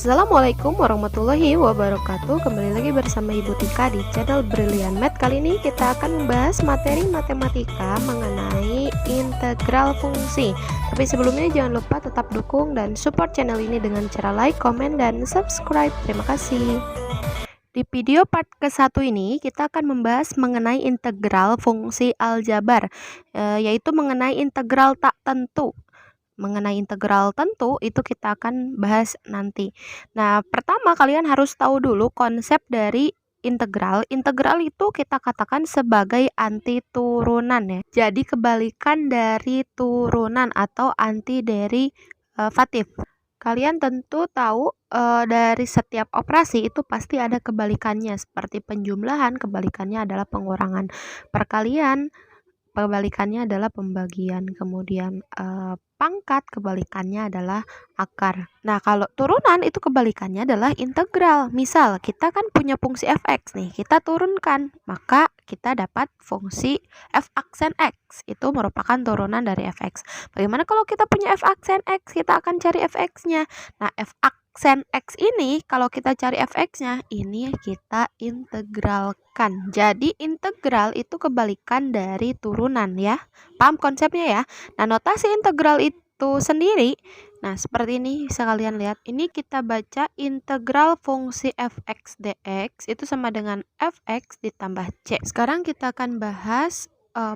Assalamualaikum warahmatullahi wabarakatuh. Kembali lagi bersama Ibu Tika di channel Brilliant Math. Kali ini kita akan membahas materi matematika mengenai integral fungsi. Tapi sebelumnya jangan lupa tetap dukung dan support channel ini dengan cara like, komen, dan subscribe. Terima kasih. Di video part ke-1 ini kita akan membahas mengenai integral fungsi aljabar, yaitu mengenai integral tak tentu. Mengenai integral tentu itu kita akan bahas nanti. Nah, pertama kalian harus tahu dulu konsep dari integral. Integral itu kita katakan sebagai anti turunan ya. Jadi kebalikan dari turunan atau anti derivatif. Kalian tentu tahu dari setiap operasi itu pasti ada kebalikannya. Seperti penjumlahan, kebalikannya adalah pengurangan. Perkalian, kebalikannya adalah pembagian. Kemudian pangkat, kebalikannya adalah akar. Nah, kalau turunan itu kebalikannya adalah integral. Misal kita kan punya fungsi fx nih, kita turunkan, maka kita dapat fungsi f aksen x. Itu merupakan turunan dari fx. Bagaimana kalau kita punya f aksen x? Kita akan cari fx-nya. Nah, f aksen x ini kalau kita cari fx-nya, ini kita integralkan. Jadi integral itu kebalikan dari turunan ya. Paham konsepnya ya? Nah, notasi integral itu sendiri, nah seperti ini bisa kalian lihat. Ini kita baca integral fungsi fx dx itu sama dengan fx ditambah c. Sekarang kita akan bahas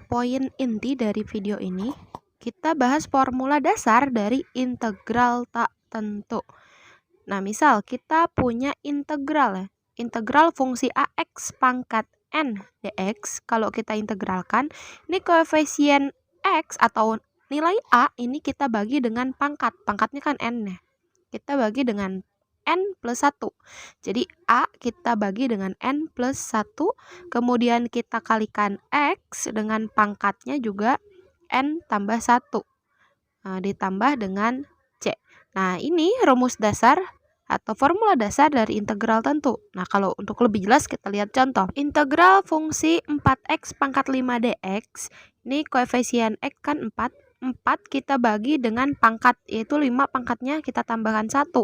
poin inti dari video ini. Kita bahas formula dasar dari integral tak tentu. Nah, misal kita punya integral ya. Integral fungsi ax pangkat n dx. Kalau kita integralkan, ini koefisien x atau nilai a ini kita bagi dengan pangkat. Pangkatnya kan n ya. Kita bagi dengan n plus 1. Jadi a kita bagi dengan n plus 1. Kemudian kita kalikan x dengan pangkatnya juga n tambah 1. Nah, ditambah dengan c. Nah, ini rumus dasar atau formula dasar dari integral tentu. Nah, kalau untuk lebih jelas kita lihat contoh. Integral fungsi 4x pangkat 5 dx. Ini koefisien x kan 4. 4 kita bagi dengan pangkat, yaitu 5 pangkatnya kita tambahkan 1.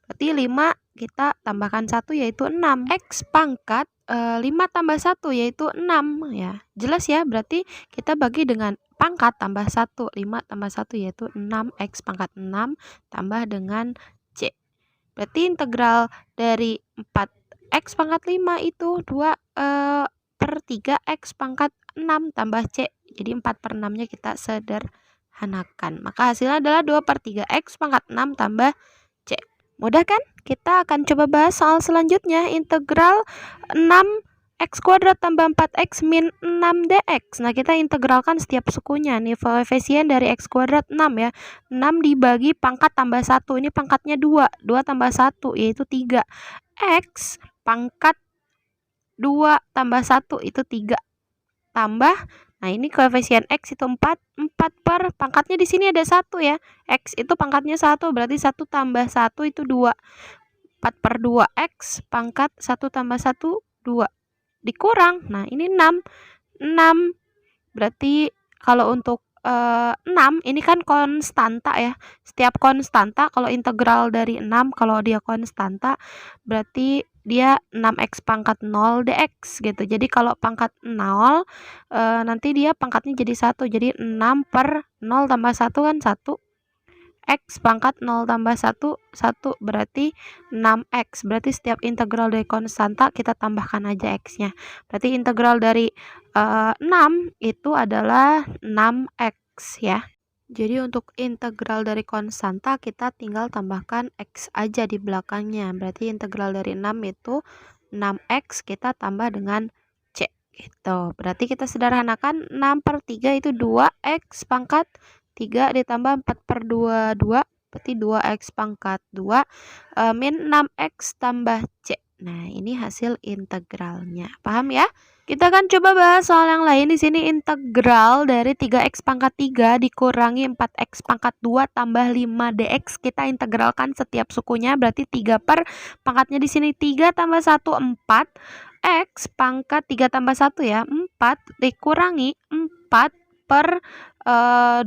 Berarti 5 kita tambahkan 1 yaitu 6. X pangkat 5 tambah 1 yaitu 6 ya. Jelas ya, berarti kita bagi dengan pangkat tambah 1. 5 tambah 1 yaitu 6. X pangkat 6 tambah dengan c. Berarti integral dari 4x pangkat 5 itu 2/3 x pangkat 6 tambah c. Jadi 4/6-nya kita sederhanakan. Maka hasilnya adalah 2/3 x pangkat 6 tambah c. Mudah kan? Kita akan coba bahas soal selanjutnya. Integral 6x kuadrat tambah 4x min 6 dx. Nah, kita integralkan setiap sukunya. Nih koefisien dari x kuadrat 6 ya. 6 dibagi pangkat tambah 1. Ini pangkatnya 2. 2 tambah 1 yaitu 3. X pangkat 2 tambah 1 itu 3. Tambah, nah ini koefisien x itu 4. 4 per pangkatnya di sini ada 1 ya. X itu pangkatnya 1, berarti 1 tambah 1 itu 2. 4/2 x pangkat 1 tambah 1 2. Dikurang, nah ini 6. 6 berarti kalau untuk 6 ini kan konstanta ya. Setiap konstanta kalau integral dari 6 kalau dia konstanta berarti dia 6x pangkat 0 dx gitu. Jadi kalau pangkat 0 nanti dia pangkatnya jadi 1. Jadi 6 per 0 tambah 1 kan 1. X pangkat 0 tambah 1, 1 berarti 6x. Berarti setiap integral dari konstanta kita tambahkan aja x-nya. Berarti integral dari 6 itu adalah 6x ya. Jadi untuk integral dari konstanta kita tinggal tambahkan x aja di belakangnya. Berarti integral dari 6 itu 6x kita tambah dengan c gitu. Berarti kita sederhanakan 6/3 itu 2x pangkat 3 ditambah 4/2 2, berarti 2x pangkat 2 min 6x tambah c. Nah, ini hasil integralnya. Paham ya? Kita akan coba bahas soal yang lain. Di sini integral dari 3x pangkat 3 dikurangi 4x pangkat 2 tambah 5 dx. Kita integralkan setiap sukunya, berarti 3 per pangkatnya di sini 3 tambah 1 4. X pangkat 3 tambah 1 ya, 4 dikurangi 4 per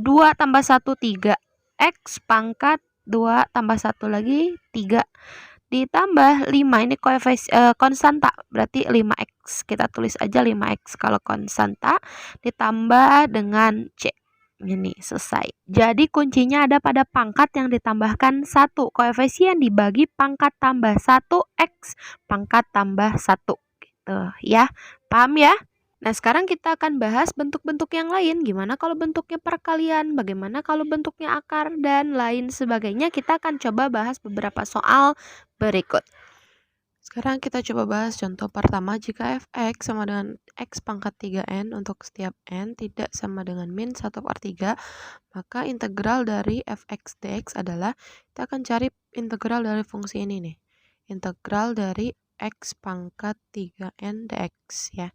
2 tambah 1 3. X pangkat 2 tambah 1 lagi 3 ditambah 5, ini konstanta, berarti 5x. Kita tulis aja 5x kalau konstanta, ditambah dengan C. Ini selesai. Jadi kuncinya ada pada pangkat yang ditambahkan 1. Koefisien dibagi pangkat tambah 1 X pangkat tambah 1. Gitu ya. Paham ya? Nah, sekarang kita akan bahas bentuk-bentuk yang lain. Gimana kalau bentuknya perkalian? Bagaimana kalau bentuknya akar? Dan lain sebagainya. Kita akan coba bahas beberapa soal berikut. Sekarang kita coba bahas contoh pertama. Jika fx sama dengan x pangkat 3n untuk setiap n tidak sama dengan min 1/3, maka integral dari fx dx adalah, kita akan cari integral dari fungsi ini nih. Integral dari x pangkat 3n dx ya.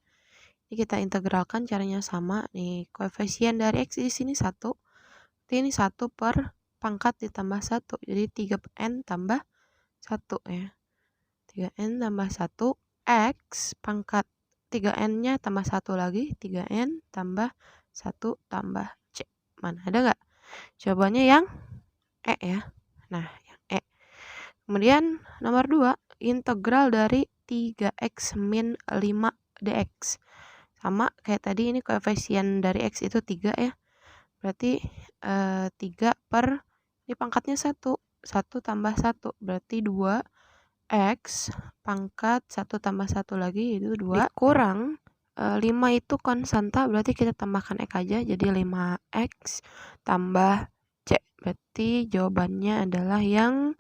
Ini kita integralkan, caranya sama nih. Koefisien dari x di sini 1. Ini 1 per pangkat ditambah 1. Jadi 3n tambah 1 ya. 3n tambah 1 x pangkat 3n-nya tambah 1 lagi, 3n tambah 1 tambah c. Mana ada nggak? Jawabannya yang E ya. Nah, yang E. Kemudian nomor 2, integral dari 3x min 5 dx. Sama kayak tadi, ini koefisien dari x itu 3 ya. Berarti 3 per, ini pangkatnya 1. 1 tambah 1 berarti 2 X pangkat 1 tambah 1 lagi itu 2 dikurang 5 itu konstanta, berarti kita tambahkan X aja jadi 5X tambah C. Berarti jawabannya adalah yang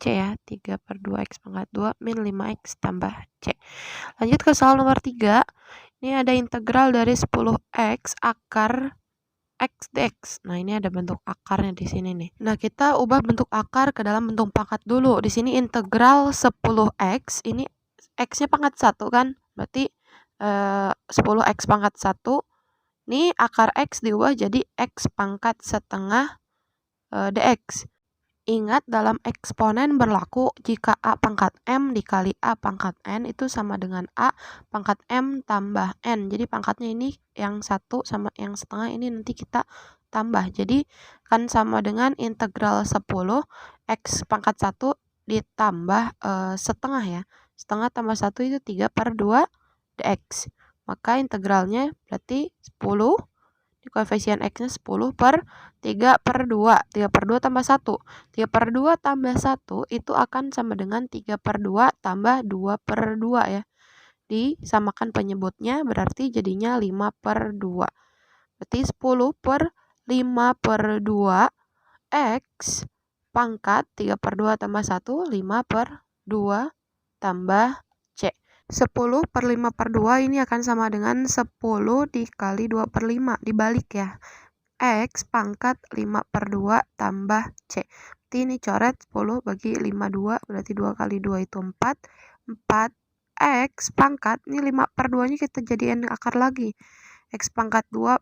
C ya, 3 per 2X pangkat 2 min 5X tambah C. Lanjut ke soal nomor 3. Ini ada integral dari 10X akar x dx. Nah, ini ada bentuk akarnya di sini nih. Nah, kita ubah bentuk akar ke dalam bentuk pangkat dulu. Di sini integral 10x, ini x-nya pangkat 1 kan? Berarti 10x pangkat 1. Ini akar x diubah jadi x pangkat setengah dx. Ingat, dalam eksponen berlaku jika a pangkat m dikali a pangkat n itu sama dengan a pangkat m tambah n. Jadi pangkatnya ini yang 1 sama yang setengah ini nanti kita tambah. Jadi kan sama dengan integral 10 x pangkat 1 ditambah setengah ya. Setengah tambah 1 itu 3 per 2 dx. Maka integralnya berarti 10. Di koefisien x-nya 10 per 3 per 2. 3 per 2 tambah 1. 3 per 2 tambah 1 itu akan sama dengan 3 per 2 tambah 2 per 2 ya. Disamakan penyebutnya berarti jadinya 5 per 2. Berarti 10 per 5 per 2 X pangkat 3 per 2 tambah 1, 5 per 2 tambah C. 10 per 5 per 2 ini akan sama dengan 10 dikali 2 per 5. Dibalik ya. X pangkat 5 per 2 tambah C. Berarti ini coret 10 bagi 5 2. Berarti 2 kali 2 itu 4. 4 X pangkat. Ini 5 per 2 nya kita jadiin akar lagi. X pangkat 2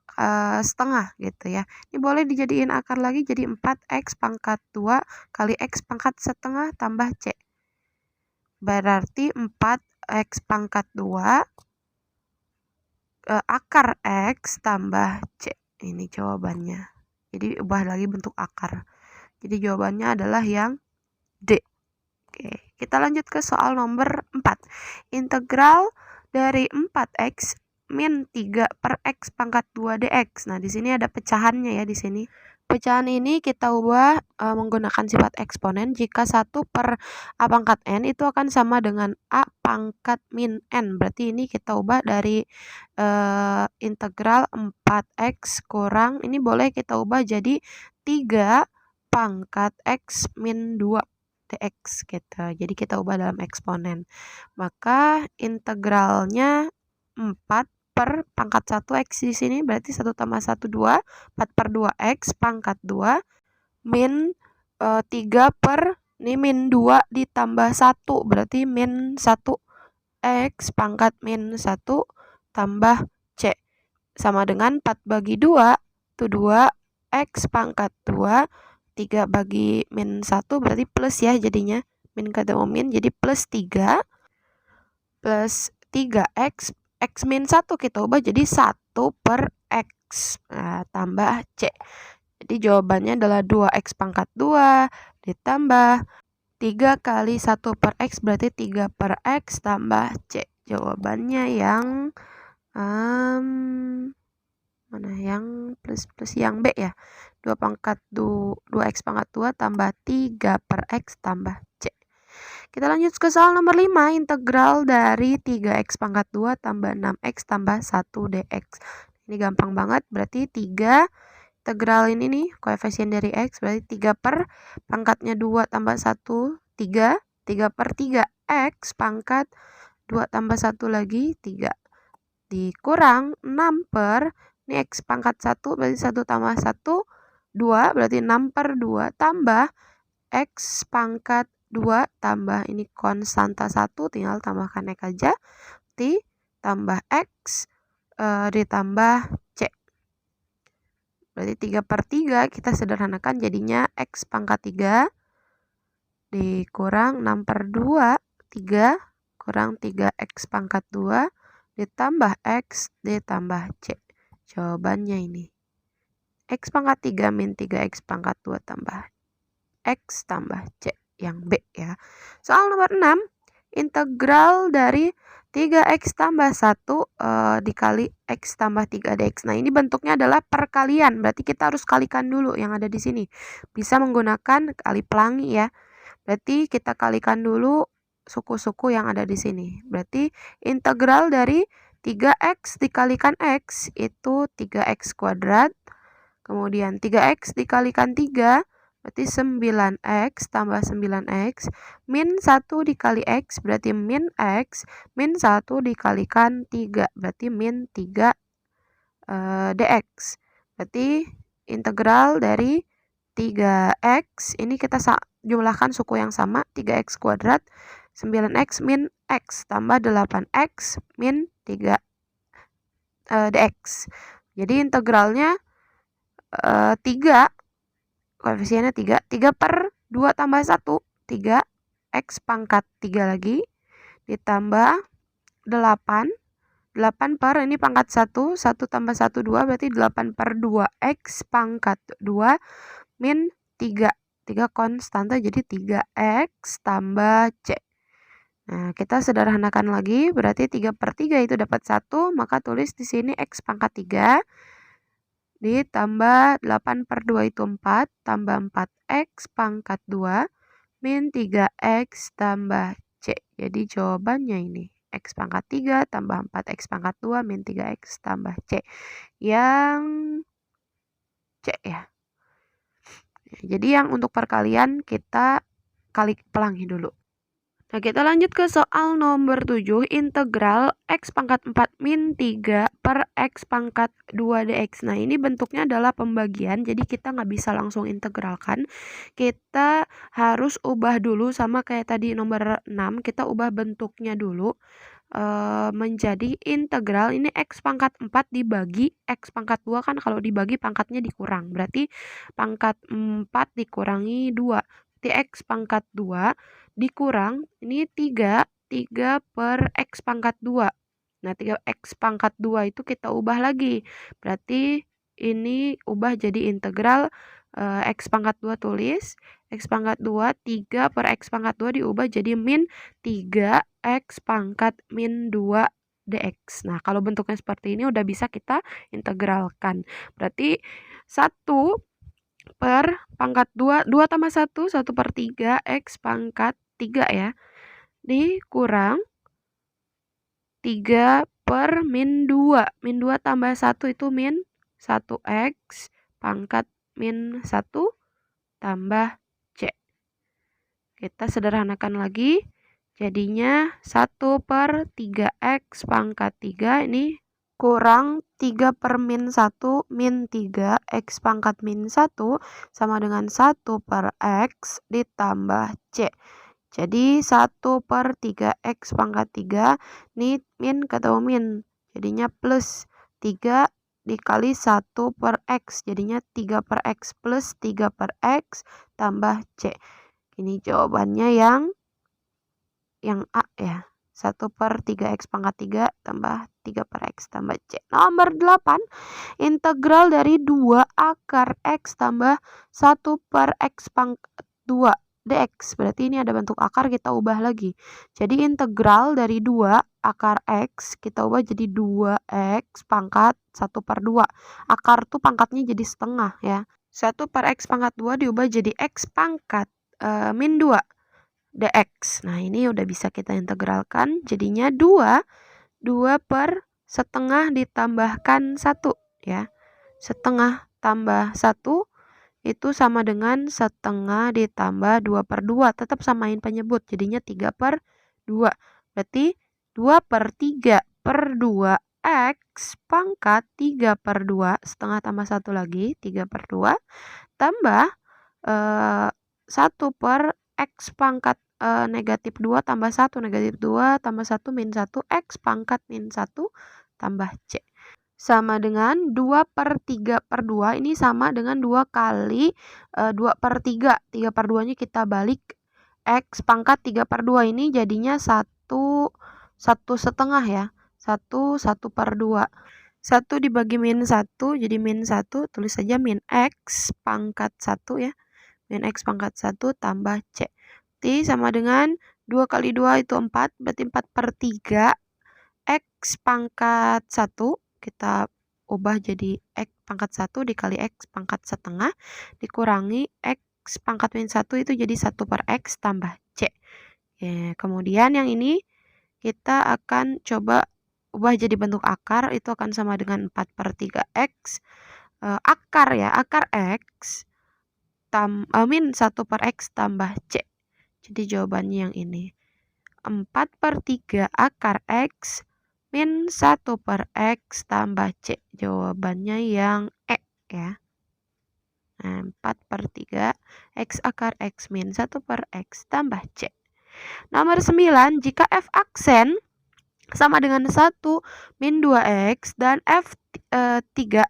setengah gitu ya. Ini boleh dijadiin akar lagi jadi 4X pangkat 2 kali X pangkat setengah tambah C. Berarti 4X pangkat 2 akar X tambah C. Ini jawabannya. Jadi ubah lagi bentuk akar. Jadi jawabannya adalah yang D. Oke, kita lanjut ke soal nomor 4. Integral dari 4X min 3 per X pangkat 2 dx. Nah, di sini ada pecahannya ya di sini. Pecahan ini kita ubah menggunakan sifat eksponen. Jika 1 per a pangkat n itu akan sama dengan a pangkat min n. Berarti ini kita ubah dari integral 4x kurang, ini boleh kita ubah jadi 3 pangkat x min 2 dx gitu. Jadi kita ubah dalam eksponen. Maka integralnya 4 per pangkat 1x di sini berarti 1 tambah 1 2, 4 per 2x pangkat 2 min 3 per ini min 2 ditambah 1 berarti min 1x pangkat min 1 tambah C sama dengan 4 bagi 2 itu 2x pangkat 2, 3 bagi min 1 berarti plus ya jadinya, min ketemu min jadi plus 3 plus 3x, x min 1 kita ubah jadi 1 per x tambah C. Jadi jawabannya adalah 2x pangkat 2 ditambah 3 kali 1 per X berarti 3 per X tambah C. Jawabannya yang mana yang plus yang B ya. 2X pangkat 2 tambah 3 per X tambah C. Kita lanjut ke soal nomor 5. Integral dari 3X pangkat 2 tambah 6X tambah 1 dx. Ini gampang banget, berarti 3 integral ini nih, koefisien dari X berarti 3 per pangkatnya 2 tambah 1, 3 per 3 X pangkat 2 tambah 1 lagi 3 dikurang 6 per ini X pangkat 1 berarti 1 tambah 1 2 berarti 6 per 2 tambah X pangkat 2 tambah ini konstanta 1 tinggal tambahkan X aja ditambah X ditambah C. Berarti 3 per 3 kita sederhanakan jadinya X pangkat 3 dikurang 6 per 2 3 kurang 3X pangkat 2 ditambah X ditambah C. Jawabannya ini X pangkat 3 min 3X pangkat 2 tambah X tambah C yang B ya. Soal nomor 6. Integral dari 3X tambah 1 dikali X tambah 3 dx. Nah ini bentuknya adalah perkalian. Berarti kita harus kalikan dulu yang ada di sini. Bisa menggunakan kali pelangi ya. Berarti kita kalikan dulu suku-suku yang ada di sini. Berarti integral dari 3X dikalikan X itu 3X kuadrat. Kemudian 3X dikalikan 3 berarti 9X tambah 9X. Min 1 dikali X berarti min X. Min 1 dikalikan 3 berarti min 3 dx. Berarti integral dari 3X ini kita jumlahkan suku yang sama 3X kuadrat 9X min X tambah 8X min 3 dx. Jadi integralnya 3 koefisiennya 3 per 2 tambah 1 3 X pangkat 3 lagi ditambah 8 per ini pangkat 1 tambah 1 2 berarti 8 per 2 X pangkat 2 min 3 konstanta jadi 3X tambah C. Nah kita sederhanakan lagi berarti 3 per 3 itu dapat 1 maka tulis di sini X pangkat 3 ditambah 8 per 2 itu 4 tambah 4X pangkat 2 min 3X tambah C. Jadi jawabannya ini X pangkat 3 tambah 4X pangkat 2 min 3X tambah C. Yang C ya. Jadi yang untuk perkalian kita kali pelangi dulu. Nah kita lanjut ke soal nomor 7. Integral X pangkat 4 min 3 per X pangkat 2 dx. Nah ini bentuknya adalah pembagian. Jadi kita nggak bisa langsung integralkan. Kita harus ubah dulu sama kayak tadi nomor 6. Kita ubah bentuknya dulu. Menjadi integral ini X pangkat 4 dibagi X pangkat 2 kan kalau dibagi pangkatnya dikurang. Berarti pangkat 4 dikurangi 2. Berarti X pangkat 2 dikurang ini 3 per X pangkat 2. Nah 3X pangkat 2 itu kita ubah lagi. Berarti ini ubah jadi integral X pangkat 2 tulis. X pangkat 2 3 per X pangkat 2 diubah jadi min 3X pangkat min 2 dx. Nah kalau bentuknya seperti ini udah bisa kita integralkan. Berarti 1 per pangkat 2 tambah 1 per 3 X pangkat 3 ya dikurang 3 per min 2 tambah 1 itu min 1X pangkat min 1 tambah C. Kita sederhanakan lagi jadinya 1 per 3X pangkat 3 ini kurang 3 per min 1 min 3 X pangkat min 1 sama dengan 1 per X ditambah C. Jadi 1 per 3X pangkat 3 ini min ketemu min jadinya plus 3 dikali 1 per X jadinya 3 per X plus 3 per X tambah C. Ini jawabannya yang A ya. 1 per 3X pangkat 3 tambah 3 per X tambah C. Nomor 8. Integral dari 2 akar X tambah 1 per X pangkat 2 dx. Berarti ini ada bentuk akar, kita ubah lagi. Jadi integral dari 2 akar x, kita ubah jadi 2x pangkat 1/2. Akar tuh pangkatnya jadi setengah ya. 1/x pangkat 2 diubah jadi x pangkat min 2 dx. Nah, ini udah bisa kita integralkan. Jadinya 2 per setengah ditambahkan 1 ya. Setengah tambah 1 itu sama dengan setengah ditambah 2/2. Tetap samain penyebut. Jadinya 3/2. Berarti 2/3/2 x pangkat 3/2. Setengah tambah 1 lagi. 3/2. Tambah 1 per x pangkat negatif 2 tambah 1. Negatif 2 tambah 1 min 1. X pangkat min 1 tambah c. Sama dengan 2/3/2. Ini sama dengan 2 kali 2/3. 3/2-nya kita balik. X pangkat 3/2 ini jadinya 1 setengah ya. 1/2. 1 dibagi min 1 jadi min 1. Tulis saja min x pangkat 1 ya. Min x pangkat 1 tambah c. Berarti sama dengan 2 kali 2 itu 4. Berarti 4/3 x pangkat 1. Kita ubah jadi x pangkat 1 dikali x pangkat setengah dikurangi x pangkat min 1 itu jadi 1/x tambah c. Ya, kemudian yang ini kita akan coba ubah jadi bentuk akar, itu akan sama dengan 4/3x akar ya, akar x min 1/x tambah c. Jadi jawabannya yang ini. 4/3 akar x min 1/x tambah c. Jawabannya yang E ya. Nah, 4/3 x akar x min 1/x tambah c. Nomor 9, jika f aksen sama dengan 1 min 2x dan f3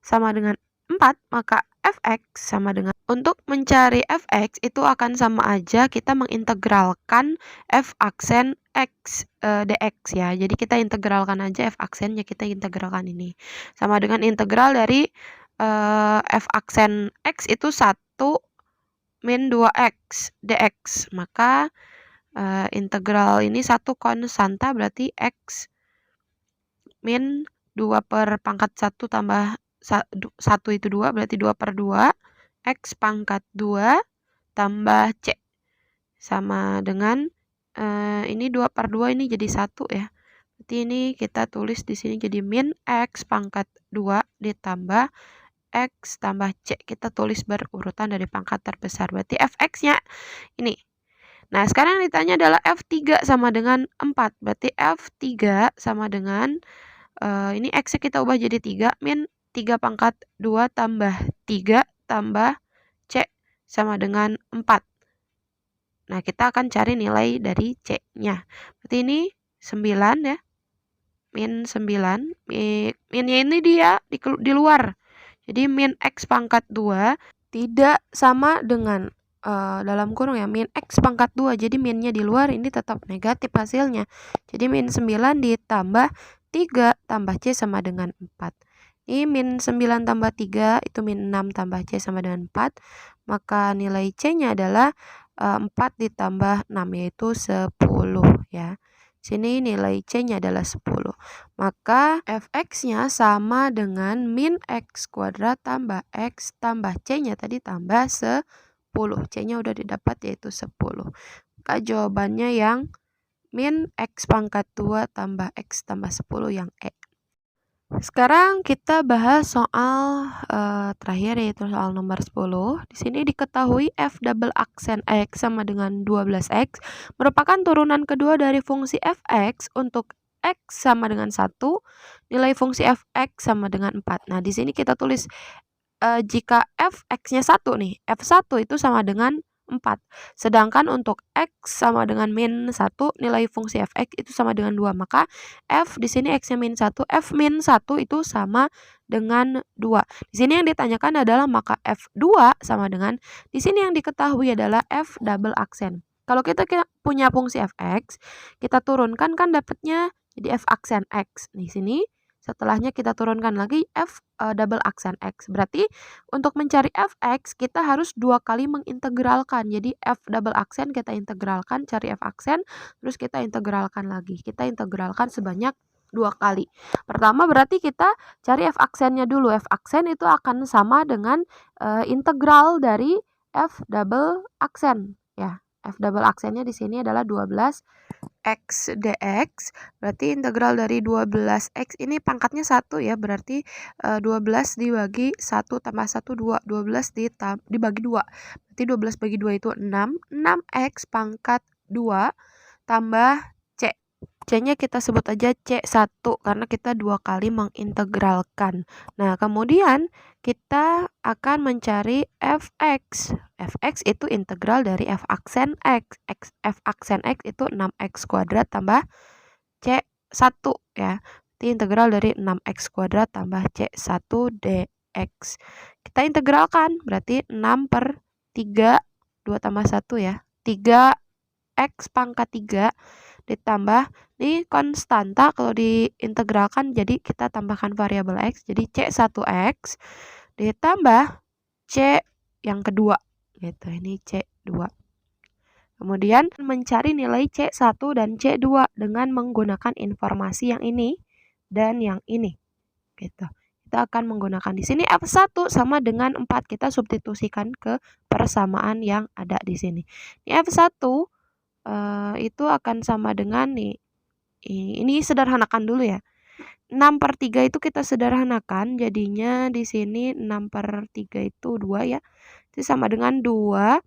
sama dengan 4, maka fx sama dengan, untuk mencari fx itu akan sama aja kita mengintegralkan f aksen x dx ya. Jadi kita integralkan aja f aksennya, kita integralkan ini. Sama dengan integral dari f aksen x itu 1 min 2x dx. Maka integral ini 1 konstanta, berarti x min 2 per pangkat 1 tambah 1 itu 2, berarti 2/2 x pangkat 2 tambah c. Sama dengan ini 2/2 ini jadi 1 ya. Berarti ini kita tulis di sini jadi min x pangkat 2 ditambah x tambah c. Kita tulis berurutan dari pangkat terbesar. Berarti fx-nya ini. Nah, sekarang yang ditanya adalah f3 sama dengan 4. Berarti f3 sama dengan ini x-nya kita ubah jadi 3 min 3 pangkat 2 tambah 3 tambah c sama dengan 4. Nah, kita akan cari nilai dari c-nya. Berarti ini 9 ya. Min 9. Minnya ini dia di luar. Jadi min x pangkat 2 tidak sama dengan dalam kurung ya, min x pangkat 2. Jadi minnya di luar, ini tetap negatif hasilnya. Jadi min 9 ditambah 3 tambah c sama dengan 4. Ini min 9 tambah 3 itu min 6 tambah c sama dengan 4. Maka nilai c-nya adalah 4 ditambah 6 yaitu 10 ya. Sini nilai c-nya adalah 10. Maka fx-nya sama dengan min x kuadrat tambah x tambah c-nya tadi tambah 10. C-nya udah didapat yaitu 10. Maka jawabannya yang min x pangkat 2 tambah x tambah 10 yang E. Sekarang kita bahas soal terakhir yaitu soal nomor 10. Di sini diketahui f double aksen x sama dengan 12x merupakan turunan kedua dari fungsi fx untuk x sama dengan 1, nilai fungsi fx sama dengan 4. Nah, di sini kita tulis jika fx-nya 1 nih, f1 itu sama dengan 4. Sedangkan untuk x sama dengan min 1, nilai fungsi fx itu sama dengan 2. Maka f di sini x-nya min 1, f min 1 itu sama dengan 2. Di sini yang ditanyakan adalah maka f2 sama dengan, di sini yang diketahui adalah f double aksen. Kalau kita punya fungsi fx, kita turunkan kan dapatnya jadi f aksen x. Di sini Setelahnya kita turunkan lagi double aksen X. Berarti untuk mencari fx kita harus 2 kali mengintegralkan. Jadi f double aksen kita integralkan, cari f aksen, terus kita integralkan lagi. Kita integralkan sebanyak 2 kali. Pertama berarti kita cari f aksennya dulu. F aksen itu akan sama dengan integral dari f double aksen ya. F double aksennya di sini adalah 12 x dx, berarti integral dari 12x ini pangkatnya 1 ya, berarti 12 dibagi 1 tambah 1 2, 12 dibagi 2, berarti 12 bagi 2 itu 6, 6x pangkat 2 tambah c. C-nya kita sebut aja C1 karena kita 2 kali mengintegralkan. Nah, kemudian kita akan mencari fx. Fx itu integral dari f aksen x. F aksen x itu 6x kuadrat tambah C1 ya. Itu integral dari 6x kuadrat tambah C1 dx. Kita integralkan berarti 6 per 3, 2 tambah 1 ya. 3x pangkat 3 ditambah ini konstanta kalau diintegralkan jadi kita tambahkan variabel x jadi C1x ditambah C yang kedua gitu, ini C2. Kemudian mencari nilai C1 dan C2 dengan menggunakan informasi yang ini dan yang ini gitu. Kita akan menggunakan di sini F1 sama dengan 4, kita substitusikan ke persamaan yang ada di sini. Ini F1 itu akan sama dengan nih, ini sederhanakan dulu ya. 6 per 3 itu kita sederhanakan, jadinya di sini 6 per 3 itu 2 ya. Itu sama dengan 2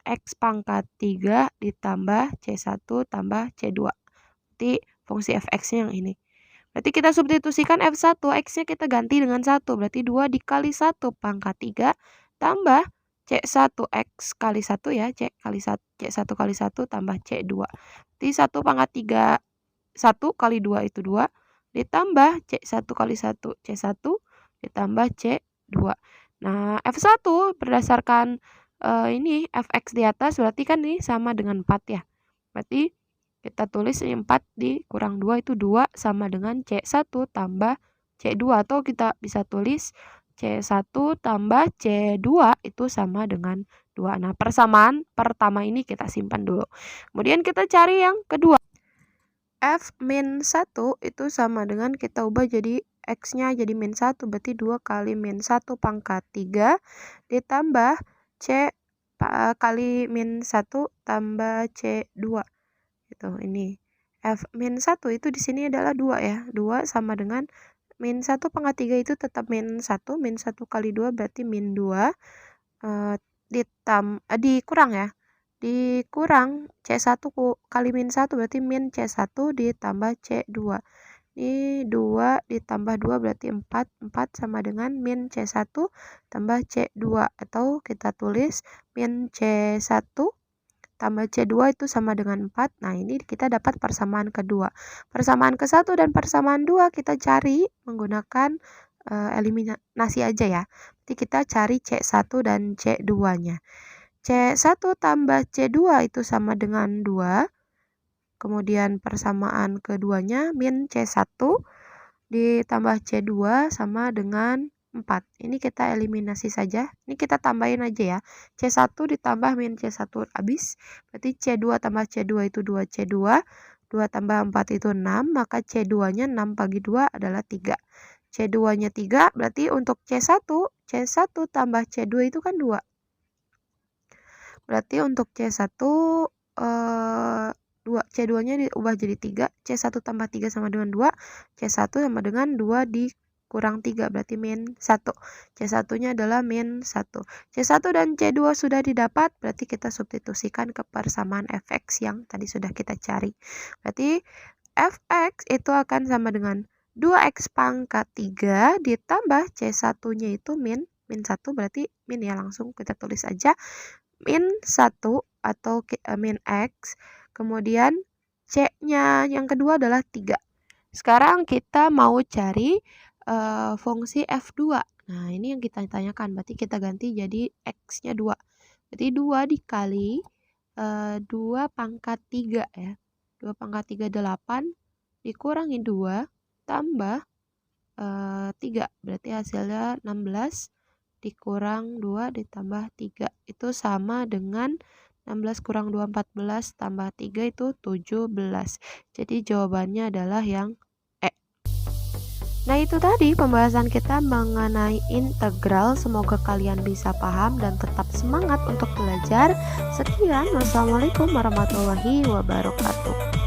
x pangkat 3 ditambah C1 tambah C2. Berarti fungsi fx-nya yang ini. Berarti kita substitusikan F1, x-nya kita ganti dengan 1. Berarti 2 dikali 1 pangkat 3 tambah C1x kali 1 ya, C1 kali 1 tambah C2. Jadi 1 pangkat 3, 1 kali 2 itu 2, ditambah C1 kali 1, C1, ditambah C2. Nah, F1 berdasarkan ini fx di atas, berarti kan ini sama dengan 4 ya. Berarti kita tulis 4 dikurang 2 itu 2 sama dengan C1 tambah C2. Atau kita bisa tulis C1 tambah C2 itu sama dengan 2. Nah, persamaan pertama ini kita simpan dulu. Kemudian kita cari yang kedua. F min 1 itu sama dengan kita ubah jadi X-nya jadi min 1. Berarti 2 kali min 1 pangkat 3 ditambah C kali min 1 tambah C2. Gitu, ini. F min 1 itu di sini adalah 2 ya. 2 sama dengan min 1 pangkat 3 itu tetap min 1. Min 1 kali 2 berarti min 2. Dikurang ya. Dikurang C1 kali min 1 berarti min C1 ditambah C2. Ini 2 ditambah 2 berarti 4. 4 sama dengan min C1 tambah C2. Atau kita tulis min C1 tambah C2 itu sama dengan 4. Nah, ini kita dapat persamaan kedua. Persamaan ke-1 dan persamaan 2 kita cari menggunakan eliminasi aja ya. Jadi kita cari C1 dan C2-nya. C1 tambah C2 itu sama dengan 2. Kemudian persamaan keduanya min C1 ditambah C2 sama dengan 4. Ini kita eliminasi saja. Ini kita tambahin aja ya. C1 ditambah min C1 habis. Berarti C2 tambah C2 itu 2C2. 2 tambah 4 itu 6. Maka C2-nya 6 bagi 2 adalah 3. C2-nya 3. Berarti untuk C1 tambah C2 itu kan 2. Berarti untuk C1 C2-nya diubah jadi 3. C1 tambah 3 sama dengan 2. C1 sama dengan 2 dikurang 3 berarti min 1. C1-nya adalah min 1. C1 dan C2 sudah didapat, berarti kita substitusikan ke persamaan fx yang tadi sudah kita cari. Berarti fx itu akan sama dengan 2x pangkat 3 ditambah C1-nya itu min 1 berarti min ya, langsung kita tulis aja min 1 atau min x, kemudian C-nya yang kedua adalah 3. Sekarang kita mau cari fungsi F2. Nah, ini yang kita tanyakan, berarti kita ganti jadi X-nya 2. Berarti 2 dikali 2 pangkat 3 ya. 2 pangkat 3 8 dikurangi 2 tambah 3, berarti hasilnya 16 dikurang 2 ditambah 3 itu sama dengan 16 kurang 2 14 tambah 3 itu 17. Jadi jawabannya adalah yang E. Nah, itu tadi pembahasan kita mengenai integral. Semoga kalian bisa paham dan tetap semangat untuk belajar. Sekian, wassalamualaikum warahmatullahi wabarakatuh.